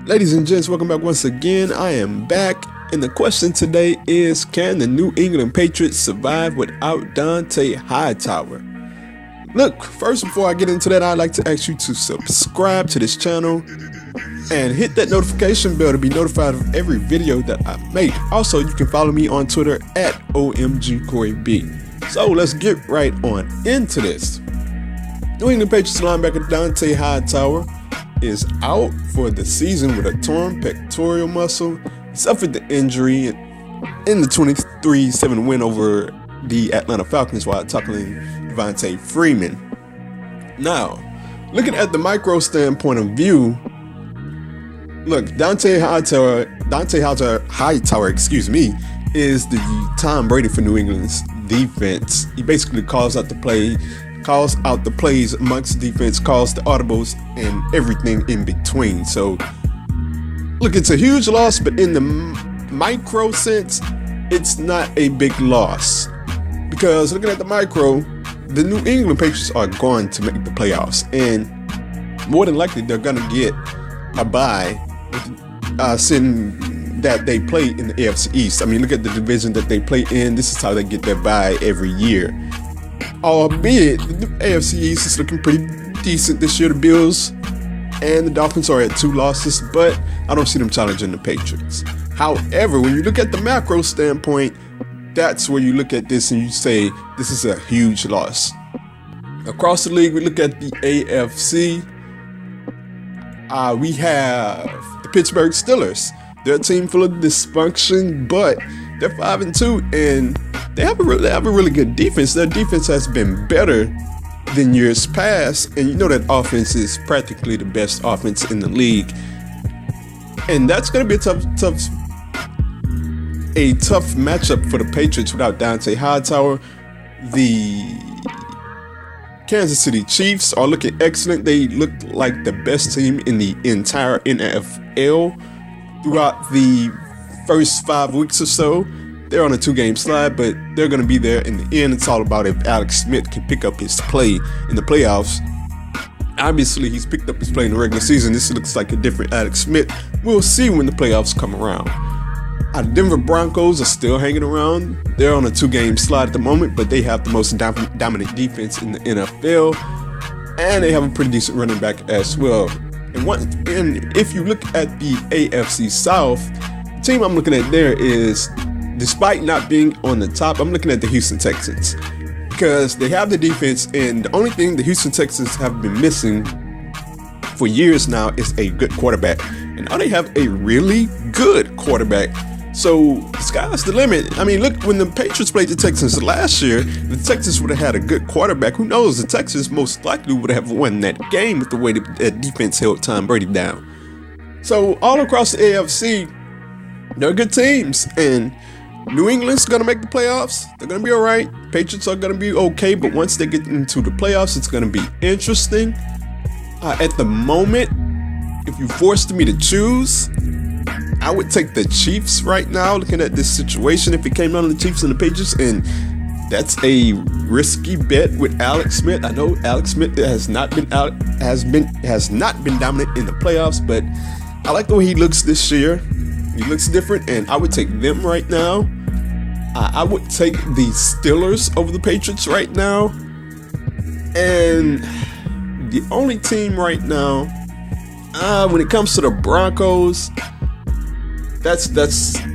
Ladies and gents, welcome back once again. I am back, and the question today is, can the New England Patriots survive without Donta Hightower? Look, first, before I get into that, I'd like to ask you to subscribe to this channel and hit that notification bell to be notified of every video that I make. Also, you can follow me on Twitter at o.m.g. So let's get right on into this. New England Patriots linebacker Donta Hightower is out for the season with a torn pectoral muscle. He suffered the injury in the 23-7 win over the Atlanta Falcons while tackling Devontae Freeman. Now, looking at the micro standpoint of view, look, Donta Hightower, is the Tom Brady for New England's defense. He basically calls out the plays amongst the defense, calls the audibles, and everything in between. So, look, it's a huge loss, but in the micro sense, it's not a big loss. Because looking at the micro, the New England Patriots are going to make the playoffs, and more than likely they're going to get a bye, seeing that they play in the AFC East. I mean, look at the division that they play in. This is how they get their bye every year. Albeit, the AFC East is looking pretty decent this year. The Bills and the Dolphins are at 2 losses, but I don't see them challenging the Patriots. However, when you look at the macro standpoint, that's where you look at this and you say, this is a huge loss. Across the league, we look at the AFC. We have the Pittsburgh Steelers. They're a team full of dysfunction, but they're 5-2, and they have a really good defense. Their defense has been better than years past, and you know that offense is practically the best offense in the league. And that's going to be a tough matchup for the Patriots without Donta Hightower. The Kansas City Chiefs are looking excellent. They look like the best team in the entire NFL throughout the first 5 weeks or so. They're on a 2-game slide, but they're going to be there in the end. It's all about if Alex Smith can pick up his play in the playoffs. Obviously, he's picked up his play in the regular season. This looks like a different Alex Smith. We'll see when the playoffs come around. Our Denver Broncos are still hanging around. They're on a 2-game slide at the moment, but they have the most dominant defense in the NFL, and they have a pretty decent running back as well. And if you look at the AFC South, the team I'm looking at there is, despite not being on the top, I'm looking at the Houston Texans, because they have the defense, and the only thing the Houston Texans have been missing for years now is a good quarterback. And now they have a really good quarterback. So the sky's the limit. I mean, look, when the Patriots played the Texans last year, the Texans would have had a good quarterback. Who knows? The Texans most likely would have won that game with the way that defense held Tom Brady down. So all across the AFC, they're good teams, and New England's going to make the playoffs. They're going to be all right. Patriots are going to be okay, but once they get into the playoffs, it's going to be interesting. At the moment, if you forced me to choose, I would take the Chiefs right now, looking at this situation. If it came down to the Chiefs and the Patriots, and that's a risky bet with Alex Smith. I know Alex Smith has not been dominant in the playoffs, but I like the way he looks this year. He looks different, and I would take them right now. I would take the Steelers over the Patriots right now. And the only team right now, when it comes to the Broncos, that's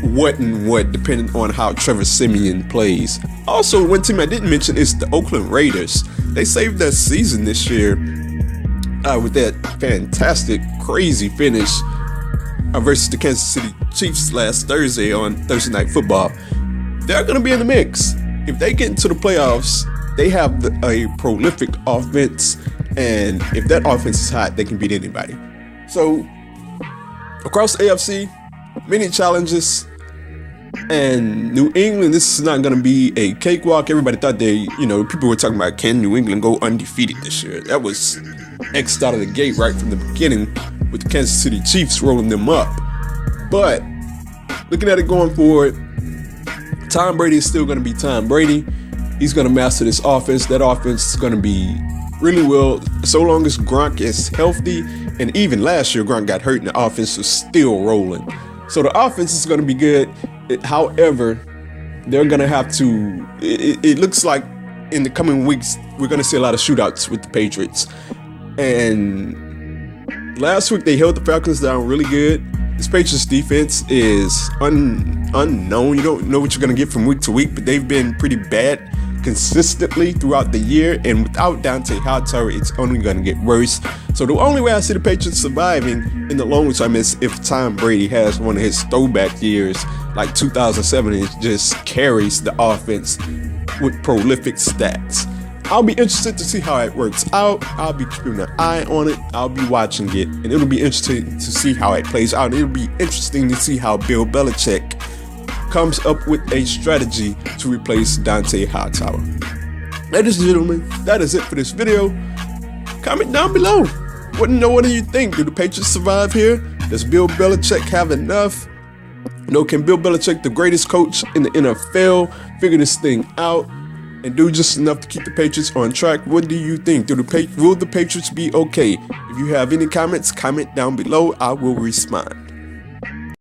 what and what, depending on how Trevor Siemian plays. Also, one team I didn't mention is the Oakland Raiders. They saved their season this year with that fantastic, crazy finish versus the Kansas City Chiefs last Thursday on Thursday Night Football. They're going to be in the mix. If they get into the playoffs, they have a prolific offense, and if that offense is hot, they can beat anybody. So, across the AFC, many challenges, and New England, this is not going to be a cakewalk. Everybody thought people were talking about, can New England go undefeated this year? That was X'd out of the gate right from the beginning with the Kansas City Chiefs rolling them up. But looking at it going forward, Tom Brady is still going to be Tom Brady. He's going to master this offense. That offense is going to be really well, so long as Gronk is healthy And even last year, Gronk got hurt and the offense was still rolling. So the offense is going to be good. However, they're going to have to, it looks like in the coming weeks, we're going to see a lot of shootouts with the Patriots. And last week, they held the Falcons down really good. This Patriots defense is unknown. You don't know what you're going to get from week to week, but they've been pretty bad consistently throughout the year. And without Donta Hightower, it's only going to get worse. So the only way I see the Patriots surviving in the long term is if Tom Brady has one of his throwback years, like 2007, and just carries the offense with prolific stats. I'll be interested to see how it works out. I'll be keeping an eye on it. I'll be watching it, and it'll be interesting to see how it plays out. It'll be interesting to see how Bill Belichick comes up with a strategy to replace Donta Hightower. Ladies and gentlemen, that is it for this video. Comment down below. What do you think? Do the Patriots survive here? Does Bill Belichick have enough? Can Bill Belichick, the greatest coach in the NFL, figure this thing out and do just enough to keep the Patriots on track? What do you think? Will the Patriots be okay? If you have any comments, comment down below. I will respond.